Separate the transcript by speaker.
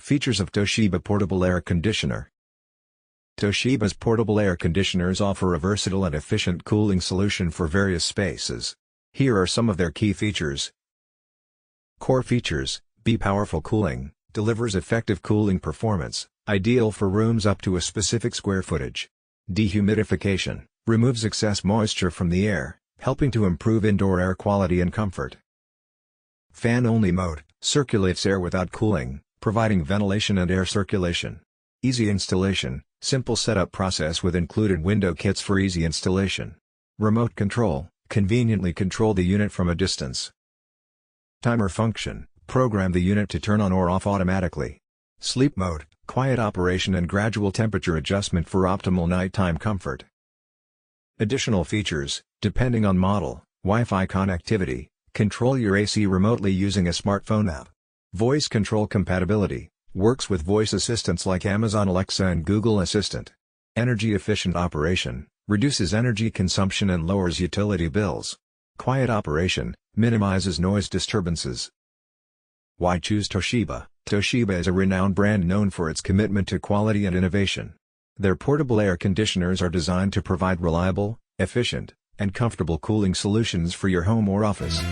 Speaker 1: Features of Toshiba Portable Air Conditioner. Toshiba's portable air conditioners offer a versatile and efficient cooling solution for various spaces. Here are some of their key features. Core features: B powerful cooling, delivers effective cooling performance, ideal for rooms up to a specific square footage. Dehumidification, removes excess moisture from the air, helping to improve indoor air quality and comfort. Fan-only mode, circulates air without cooling, providing ventilation and air circulation. Easy installation, simple setup process with included window kits for easy installation. Remote control, conveniently control the unit from a distance. Timer function, program the unit to turn on or off automatically. Sleep mode, quiet operation and gradual temperature adjustment for optimal nighttime comfort. Additional features: depending on model, Wi-Fi connectivity, control your AC remotely using a smartphone app. Voice control compatibility, works with voice assistants like Amazon Alexa and Google Assistant. Energy efficient operation, reduces energy consumption and lowers utility bills. Quiet operation, minimizes noise disturbances. Why choose Toshiba? Toshiba is a renowned brand known for its commitment to quality and innovation. Their portable air conditioners are designed to provide reliable, efficient, and comfortable cooling solutions for your home or office.